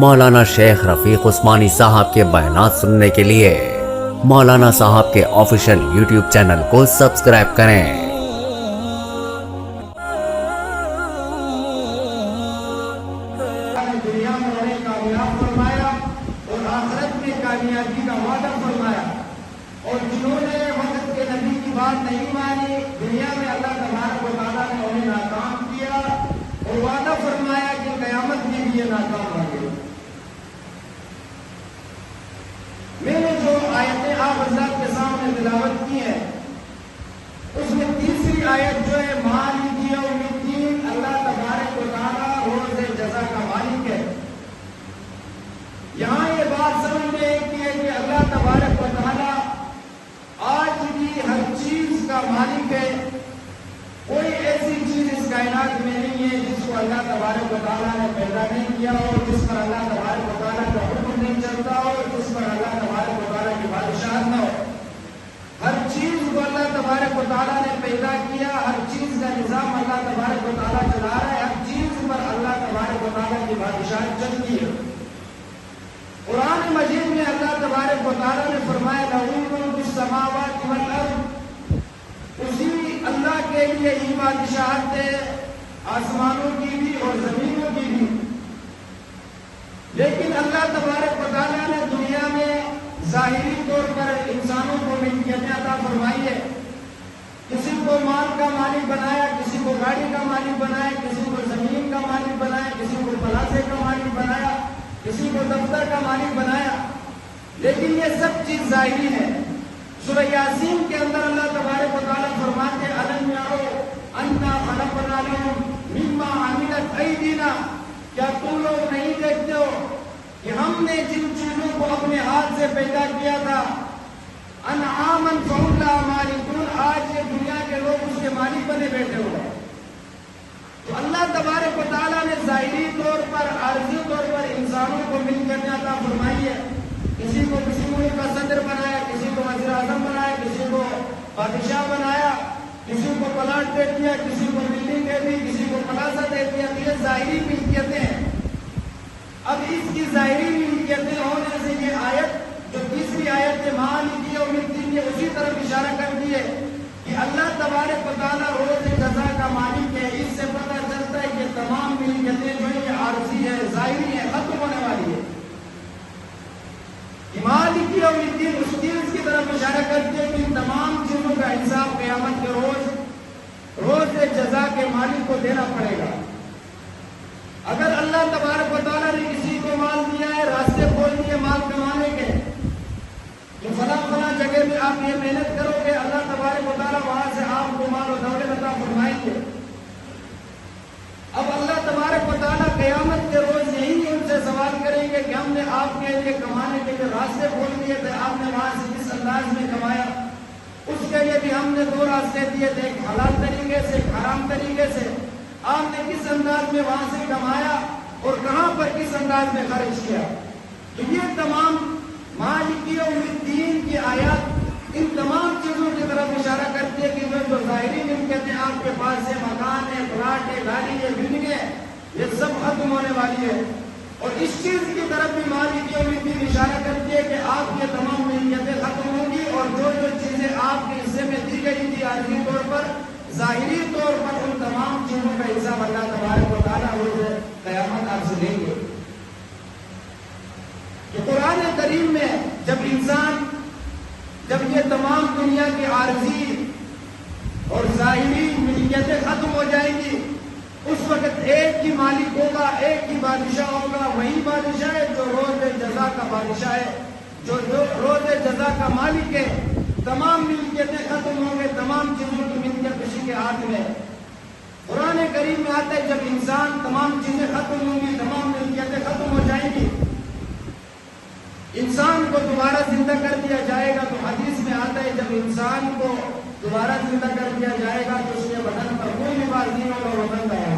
مولانا شیخ رفیق عثمانی صاحب کے بیانات سننے کے لیے مولانا صاحب کے آفیشیل یوٹیوب چینل کو سبسکرائب کریں۔ دنیا میں انہیں کامیاب فرمایا اور آخرت میں کامیابی کا وعدہ فرمایا، اور جنہوں نے وقت کے نبی کی بات نہیں مانی دنیا میں اللہ تبارک و تعالیٰ نے انہیں ناکام کیا اور وعدہ فرمایا کہ قیامت میں بھی یہ ناکام ہوں گے۔ میں نے جو آیتیں آپ حضرات کے سامنے تلاوت کی ہیں اس میں تیسری آیت جو ہے مالک یوم الدین، اللہ تبارک و تعالیٰ روز جزا کا مالک ہے۔ یہاں یہ بات سمجھ میں آتی ہے کہ اللہ تبارک و تعالیٰ آج بھی ہر چیز کا مالک ہے۔ کوئی ایسی چیز اس کائنات میں نہیں ہے جس کو اللہ تبارک و تعالیٰ نے پیدا نہیں کیا اور جس پر اللہ تبارک و تعالیٰ کا حکم نہیں چلتا اور جس پر اللہ تبارک و تعالیٰ کی بادشاہت نہ ہو۔ ہر چیز کو اللہ تبارک و تعالیٰ نے پیدا کیا، ہر چیز کا نظام اللہ تبارک و تعالیٰ چلا رہا ہے، ہر چیز پر اللہ تبارک و تعالیٰ کی بادشاہت چلتی ہے۔ قرآن مجید میں اللہ تبارک و تعالیٰ نے فرمایا لَهُ مُلْكُ السَّمَاوَاتِ وَالْأَرْضِ، اسی اللہ کے لیے ہی بادشاہت ہے، آسمانوں کی بھی اور زمینوں کی بھی۔ لیکن اللہ تبارک و تعالیٰ نے دنیا میں ظاہری طور پر انسانوں کو ملکیتیں عطا فرمائی ہے۔ کسی کو مال کا مالک بنایا، کسی کو گاڑی کا مالک بنایا، کسی کو زمین کا مالک بنایا، کسی کو پلاسے کا مالک بنایا، کسی کو دفتر کا مالک بنایا۔ لیکن یہ سب چیز ظاہری ہے۔ سورہ یاسین کے اندر اللہ تبارک و تعالیٰ فرماتے ہیں أَلَمْ يَرَوْا أَنَّا خَلَقْنَا لَهُم مِّمَّا عَمِلَتْ أَيْدِينَا، کیا تم لوگ نہیں دیکھتے ہو کہ ہم نے جن چیزوں کو اپنے ہاتھ سے پیدا کیا تھا انعاماً فَهُمْ لَهَا مَالِكُونَ، آج یہ دنیا کے لوگ اس کے مالک بنے بیٹھے ہوئے۔ تو اللہ تبارک و تعالیٰ نے ظاہری طور پر عارضی طور پر انسانوں کو ملکیتیں عطا فرمائی ہے۔ کسی کو کسی ملک کا صدر بنایا، کسی کو وزیر اعظم بنایا، کسی کو بادشاہ بنایا، کسی کو پلاٹ دے دیا، کسی کو بلڈنگ دے دی، کسی کو پلازہ دے دیا۔ یہ ظاہری ملکیتیں ہیں۔ اب اس کی ظاہری ملکیتیں ہونے سے یہ آیت جو تیسری آیت ہے مالک یوم الدین، یہ اسی طرف اشارہ کرتی ہے کہ اللہ تبارک و تعالیٰ روز جزا کا مالک ہے۔ اس سے پتہ چلتا ہے کہ تمام ملکیتیں جو ہیں یہ عارضی ہے، ظاہری ہے، ختم ہونے والی ہے۔ مالک یوم الدین اس چیز کی طرف اشارہ کرتی ہے کہ تمام چیزوں کا حساب قیامت کے روز جزا کے مالک کو دینا پڑے گا۔ اگر اللہ تبارک و تعالیٰ نے کسی کو مال دیا ہے، راستے کھول دیے مال کمانے کے، تو فلاں جگہ میں آپ یہ محنت کرو گے، اللہ تبارک و تعالیٰ وہاں سے آپ کو مال و دولت عطا فرمائیں گے۔ اب اللہ تبارک و تعالیٰ قیامت کے روز یہی ان سے سوال کریں گے کہ ہم نے آپ کے لیے کمانے کے لیے راستے کھول دیے تھے، آپ نے وہاں سے کس انداز میں کمایا، اس کے لیے بھی ہم نے دو راستے دیے تھے، ایک حلال طریقے سے، ایک حرام طریقے سے۔ آپ نے کس انداز میں وہاں سے کمایا اور کہاں پر کس انداز میں خرچ کیا۔ تو یہ تمام مالک یوم الدین کی آیات ان تمام چیزوں کی طرف اشارہ کرتی ہے کہ جو ظاہری ملکیتیں آپ کے پاس ہے، مکان ہے، پلاٹ ہے، گاڑی ہے، بلڈنگ ہے، یہ سب ختم ہونے والی ہے۔ اور اس چیز کی طرف بھی مالک یوم الدین اشارہ کرتی ہے کہ آپ کے تمام ملکیتیں ختم ہوں گی اور جو چیزیں آپ کے حصے میں دی گئی تھی عارضی طور پر، ظاہری طور پر ان تمام چیزوں کا حساب اللہ تبارک و تعالیٰ روز قیامت آپ سے لیں گے۔ کہ قرآن کریم میں جب یہ تمام دنیا کی عارضی اور ظاہری ملکیتیں ختم ہو جائیں گی، اس وقت ایک ہی مالک ہوگا، ایک ہی بادشاہ ہوگا، وہی بادشاہ ہے جو روز جزا کا بادشاہ ہے، جو روز جزا کا مالک ہے۔ تمام ملکیتیں ختم ہوں گے، تمام چیزوں کی ملکیت کسی کے ہاتھ میں۔ قرآن کریم میں آتا ہے جب انسان تمام چیزیں ختم ہوں گی، تمام ملکیتیں ختم ہو جائیں گی، انسان کو دوبارہ زندہ کر دیا جائے گا۔ تو حدیث میں آتا ہے جب انسان کو دوبارہ زندہ کر دیا جائے گا تو اس کے بدن پر کوئی لباس نہیں ہوگا، وہ بندہ ہے۔